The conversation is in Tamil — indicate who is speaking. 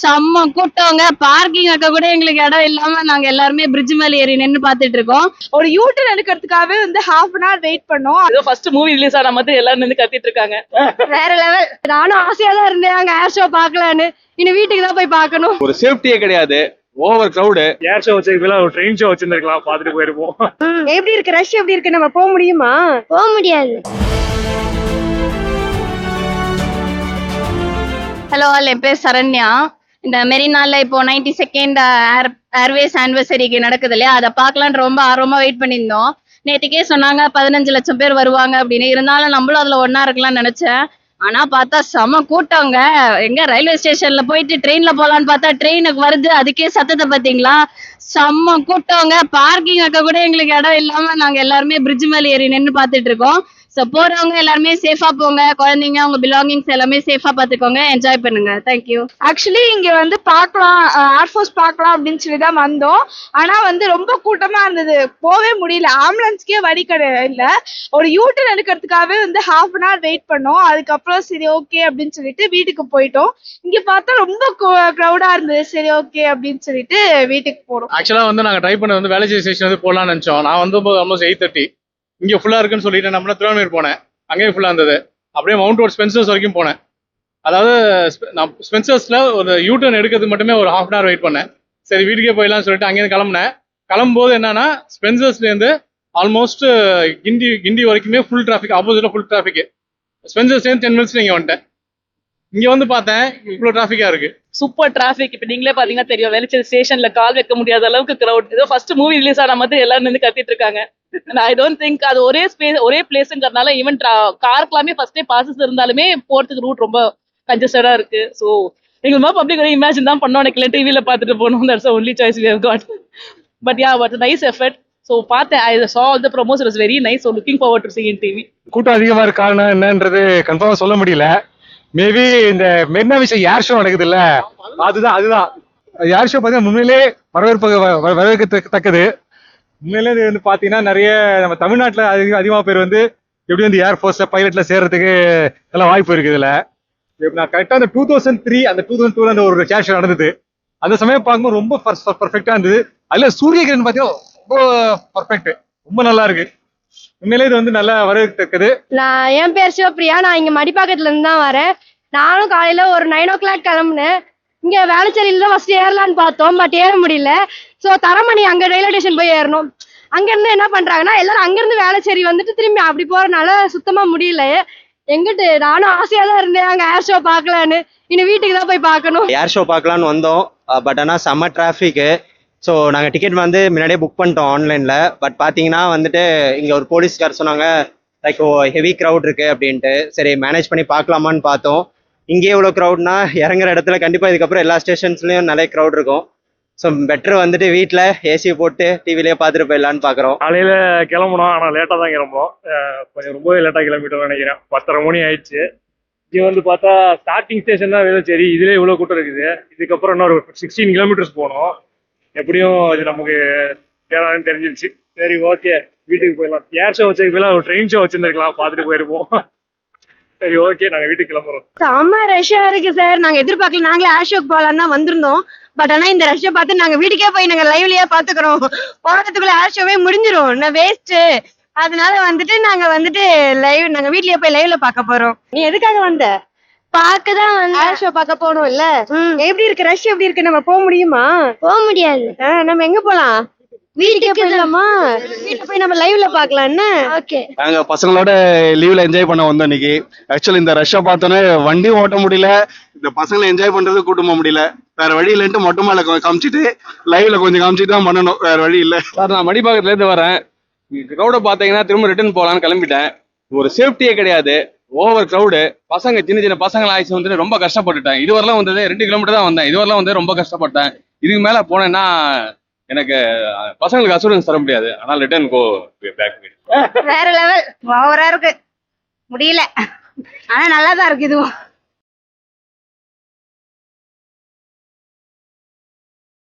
Speaker 1: செம்ம கூட்டவங்க. பார்க்கிங் வைக்க கூட எங்களுக்கு இடம் இல்லாம நாங்க எல்லாருமே பிரிட்ஜ் மேல ஏறி நின்னு பாத்துட்டு இருக்கோம்.
Speaker 2: ஒரு யூட்டர்ன் எடுக்கிறதுக்காகவே வந்து ஹாஃப் அன் ஹவர் வெயிட் பண்ணோம்.
Speaker 3: ஏதோ ஃபர்ஸ்ட் மூவி ரிலீஸ் ஆன மாதிரி எல்லாரும் நின்று கத்திட்டு இருக்காங்க.
Speaker 1: வேற லெவல். நானும் ஆசையா தான் இருந்தேன் அங்க ஏர் ஷோ பாக்கலான்னு. இன்னும் வீட்டுக்கு தான் போய் பார்க்கணும்.
Speaker 4: ஒரு சேஃப்டியே கிடையாது, ஓவர் கிரவுடு.
Speaker 5: ஏர் ஷோ வச்சிருக்கலாம், ஒரு ட்ரெயின் ஷோ வச்சிருந்திருக்கலாம், பார்த்துட்டு போயிருப்போம்.
Speaker 2: எப்படி இருக்கு, ரஷ் எப்படி இருக்கு, நம்ம போக முடியுமா?
Speaker 1: போக முடியாது. ஹலோ ஆல், என் பேர் சரண்யா. இந்த மெரினால இப்போ 92nd ஏர்வேஸ் ஆனிவர்சரிக்கு நடக்குது இல்லையா, அதை பார்க்கலான்னு ரொம்ப ஆர்வமா வெயிட் பண்ணியிருந்தோம். நேற்றுக்கே சொன்னாங்க 15 லட்சம் பேர் வருவாங்க அப்படின்னு. இருந்தாலும் நம்மளும் அதுல ஒன்னா இருக்கலாம்னு நினைச்சேன். ஆனா பார்த்தா செம கூட்டங்க. எங்க ரயில்வே ஸ்டேஷன்ல போயிட்டு ட்ரெயின்ல போலான்னு பார்த்தா ட்ரெயினுக்கு வருது, அதுக்கே சத்தத்தை பாத்தீங்களா? செம்ம கூட்டவங்க. பார்க்கிங் வைக்க கூட எங்களுக்கு இடம் இல்லாம நாங்க எல்லாருமே பிரிட்ஜ் மேல ஏறி நின்று பாத்துட்டு இருக்கோம். ஸோ போறவங்க எல்லாருமே சேஃபா போங்க, குழந்தைங்க அவங்க பிலாங்கிங்ஸ் எல்லாமே சேஃபா பாத்துக்கோங்க, என்ஜாய் பண்ணுங்க. தேங்க்யூ.
Speaker 2: ஆக்சுவலி இங்க வந்து பார்க்கலாம், ஏர்ஃபோர்ஸ் பார்க்கலாம் அப்படின்னு சொல்லி தான் வந்தோம். ஆனா வந்து ரொம்ப கூட்டமா இருந்தது, போவே முடியல. ஆம்புலன்ஸ்க்கே வழி இல்ல. ஒரு யூட்டர்ன் எடுக்கிறதுக்காகவே வந்து ஹாஃப் அன் ஹவர் வெயிட் பண்ணோம். அதுக்கப்புறம் சரி ஓகே அப்படின்னு சொல்லிட்டு வீட்டுக்கு போயிட்டோம். இங்க பார்த்தா ரொம்ப க்ரௌடா இருந்தது. சரி ஓகே அப்படின்னு சொல்லிட்டு வீட்டுக்கு போறோம்.
Speaker 5: ஆக்சுவலா வந்து நாங்க ட்ரை பண்ண வந்து வேலை ஸ்டேஷன் வந்து போகலாம்னு நினைச்சோம். நான் வந்து ஆல்மோஸ்ட் 8:30 இங்கே ஃபுல்லாக இருக்குன்னு சொல்லிட்டு நம்ம திருவாரூர் போனேன். அங்கேயும் ஃபுல்லாக இருந்தது. அப்படியே மவுண்ட் ரோட் ஸ்பென்சர்ஸ் வரைக்கும் போனேன். அதாவது நான் ஸ்பென்சர்ஸில் ஒரு யூட்டர்ன் எடுக்கிறதுக்கு மட்டுமே ஒரு ஹாஃப் அன் ஹவர் வெயிட் பண்ணேன். சரி வீட்டுக்கே போயிடலாம்னு சொல்லிட்டு அங்கேருந்து கிளம்புனேன். கிளம்பும்போது என்னன்னா, ஸ்பென்சர்ஸ்லேருந்து ஆல்மோஸ்ட் கிண்டி வரைக்குமே ஃபுல் டிராஃபிக், ஆப்போசிட்டில் ஃபுல் டிராஃபிக். ஸ்பென்சர்ஸ்லேருந்து 10 மினிட்ஸ்ல இங்கே வந்துட்டேன். இங்கே வந்து பார்த்தேன் இவ்வளோ டிராஃபிக்காக இருக்கு.
Speaker 3: Super traffic. இப்போ நீங்களே பாத்தீங்கன்னா தெரியும், வேலைச்சேரி ஸ்டேஷன்ல கால் வைக்க முடியாத அளவுக்கு கிரௌட். ஏதோ ஃபர்ஸ்ட் மூவி ரிலீஸ் ஆன மாதிரி எல்லாரும் நின்று கத்திட்டு இருக்காங்க. ஐ டோன்ட் திங்க் அது ஒரே பிளேஸ்ங்கிறதுனால ஈவன் காருக்குலாமே ஃபர்ஸ்டே பாசஸ் இருந்தாலுமே போறதுக்கு ரூட் ரொம்ப கன்ஜஸ்டடா இருக்கு. ஸோ எங்களுக்கு மாதிரி பப்ளிக் ஒரு இமேஜின் தான் பண்ணோம். எனக்கு டிவியில பார்த்துட்டு போகணும். That's only choice we have got. But yeah, but nice effort. So பார்த்தேன், I saw the promos, it was very nice. So looking forward to seeing in TV.
Speaker 5: கூட்டம் அதிகமாக இருக்க காரணம் என்னன்றது கன்ஃபார்மாக சொல்ல முடியல. மேபி இந்த மெரினா விஷயம் ஏர் ஷோ நடக்குது இல்ல, அதுதான் ஏர் ஷோ பார்த்தீங்கன்னா உண்மையிலே வரவேற்கத்தக்கது. உண்மையிலே இது வந்து பார்த்தீங்கன்னா நிறைய நம்ம தமிழ்நாட்டில் அதிகமாக பேர் வந்து எப்படி வந்து ஏர்ஃபோர்ஸில் பைலட்டில் சேர்றதுக்கு எல்லாம் வாய்ப்பு இருக்குது. இதில் நான் கரெக்டாக அந்த 2003 அந்த 2002 அந்த ஒரு ஏர் ஷோ நடந்தது. அந்த சமயம் பார்க்கும்போது ரொம்ப பர்ஃபெக்டாக இருந்தது. அதில் சூரியகிரன் பார்த்தீங்கன்னா ரொம்ப பர்ஃபெக்ட், ரொம்ப நல்லா இருக்கு. உண்மையிலே இது வந்து நல்லா வரவேற்கத்தக்கது.
Speaker 1: என் பேர் சிவப்பிரியா. நான் இங்க மடிப்பாக்கத்துல இருந்து தான் வரேன். நானும் காலையில ஒரு 9 o'clock கிளம்புனேன். இங்க வேளச்சேரியில தான் ஃபர்ஸ்ட் ஏறலான்னு பார்த்தோம், பட் ஏற முடியல. ஸோ தரமணி அங்க ரயில்வே ஸ்டேஷன் போய் ஏறணும். அங்க இருந்து என்ன பண்றாங்கன்னா, எல்லாரும் அங்கிருந்து வேளச்சேரி வந்துட்டு திரும்பி அப்படி போறதுனால சுத்தமா முடியல. எங்கிட்டு நானும் ஆசையா தான் இருந்தேன் அங்க ஏர் ஷோ பார்க்கலான்னு. இன்னும் வீட்டுக்கு தான் போய் பார்க்கணும்.
Speaker 6: ஏர் ஷோ பார்க்கலான்னு வந்தோம். பட் ஆனால் செம்ம டிராஃபிக்கு. ஸோ நாங்கள் டிக்கெட் வந்து முன்னாடியே புக் பண்ணிட்டோம் ஆன்லைனில். பட் பார்த்தீங்கன்னா வந்துட்டு இங்கே ஒரு போலீஸ்கார் சொன்னாங்க லைக் ஹெவி க்ரௌட் இருக்குது அப்படின்ட்டு. சரி மேனேஜ் பண்ணி பார்க்கலாமான்னு பார்த்தோம். இங்கேயே இவ்வளோ க்ரௌட்னா இறங்குற இடத்துல கண்டிப்பாக இதுக்கப்புறம் எல்லா ஸ்டேஷன்ஸ்லேயும் நிறைய க்ரௌட் இருக்கும். ஸோ பெட்டர் வந்துட்டு வீட்டில் ஏசியை போட்டு டிவிலேயே பார்த்துட்டு போயிடலான்னு பார்க்குறோம்.
Speaker 5: காலையில் கிளம்பணும், ஆனால் லேட்டாக தான் கிளம்புறோம். கொஞ்சம் ரொம்பவே லேட்டாக கிளம்பிட்டோம்னு நினைக்கிறேன். 10:30 மணி ஆயிடுச்சு. இங்கே வந்து பார்த்தா ஸ்டார்டிங் ஸ்டேஷன் தான் வேளச்சேரி. இதுலேயே இவ்வளோ கூட்டம் இருக்குது. இதுக்கப்புறம் இன்னொரு 16 கிலோமீட்டர்ஸ் போகணும். எப்படியும் இது நமக்கு தேவைன்னு தெரிஞ்சிருச்சு. சரி ஓகே வீட்டுக்கு போயிடலாம். ஏர் ஷோ வச்சிருக்கலாம், ஒரு ட்ரெயின் ஷோ வச்சிருந்துருக்கலாம், பார்த்துட்டு போயிருப்போம். சரி ஓகே நாங்கள் வீட்டுக்கு கிளம்புறோம்.
Speaker 1: செம்ம ரஷ்ஷா இருக்கு சார். நாங்க எதிர்பார்க்கல. நாங்களே ஏர் ஷோக்கு போகலான்னு தான் வந்திருந்தோம். பட் ஆனா இந்த ரஷ்ஷை பார்த்து நாங்க வீட்டுக்கே போய் நாங்க லைவ்லயே பாத்துக்கிறோம். போறதுக்குள்ள ஏர் ஷோவே முடிஞ்சிரும், நான் வேஸ்ட். அதனால வந்துட்டு நாங்க வீட்லயே போய் லைவ்ல பார்க்க போறோம். நீ எதுக்காக வந்த? பார்க்கதான் வந்து ஏர் ஷோ பார்க்க போனோம் இல்ல. எப்படி இருக்கு, ரஷ் எப்படி இருக்கு, நம்ம போக முடியுமா? போக முடியாது. நம்ம எங்க போலாம்? வீட்டுக்கே போயிடலாமா? வீட்டுக்கு போய் நம்ம லைவ்ல பார்க்கலாம். என்ன ஓகே.
Speaker 4: நாங்க பசங்களோட லீவ்ல என்ஜாய் பண்ண வந்தோம் இன்னைக்கு. ஆக்சுவலி இந்த ரஷ்ஷை பார்த்தோன்னே வண்டியும் ஓட்ட முடியல, இந்த பசங்களை என்ஜாய் பண்றது கூட்ட முடியல. வேற வழி இல்லைன்ட்டு மொட்டை மேல காமிச்சிட்டு லைவ்ல கொஞ்சம் காமிச்சிட்டு தான் பண்ணணும், வேற வழி இல்லை.
Speaker 7: சார் நான் மடிப்பாக்கத்துல இருந்து வரேன். க்ரௌட பாத்தீங்கன்னா திரும்ப ரிட்டர்ன் போகலான்னு கிளம்பிட்டேன். ஒரு சேஃப்டியே கிடையாது, ஓவர் க்ரௌடு. பசங்க சின்ன பசங்களை ஆயிடுச்சு வந்துட்டு ரொம்ப கஷ்டப்பட்டுட்டேன். இதுவரெல்லாம் வந்தது 2 கிலோமீட்டர் தான் வந்தேன். இதுவரெல்லாம் வந்து ரொம்ப கஷ்டப்பட்டேன். இதுக்கு மேல போனேன்னா எனக்கு பசங்களுக்கு அசூரன்ஸ் தர முடியாது. ஆனால் ரிட்டர்ன் கோ பேக்.
Speaker 1: வேற லெவல், ஓவரா இருக்கு, முடியல. ஆனா நல்லா தான் இருக்கு இதுவும்.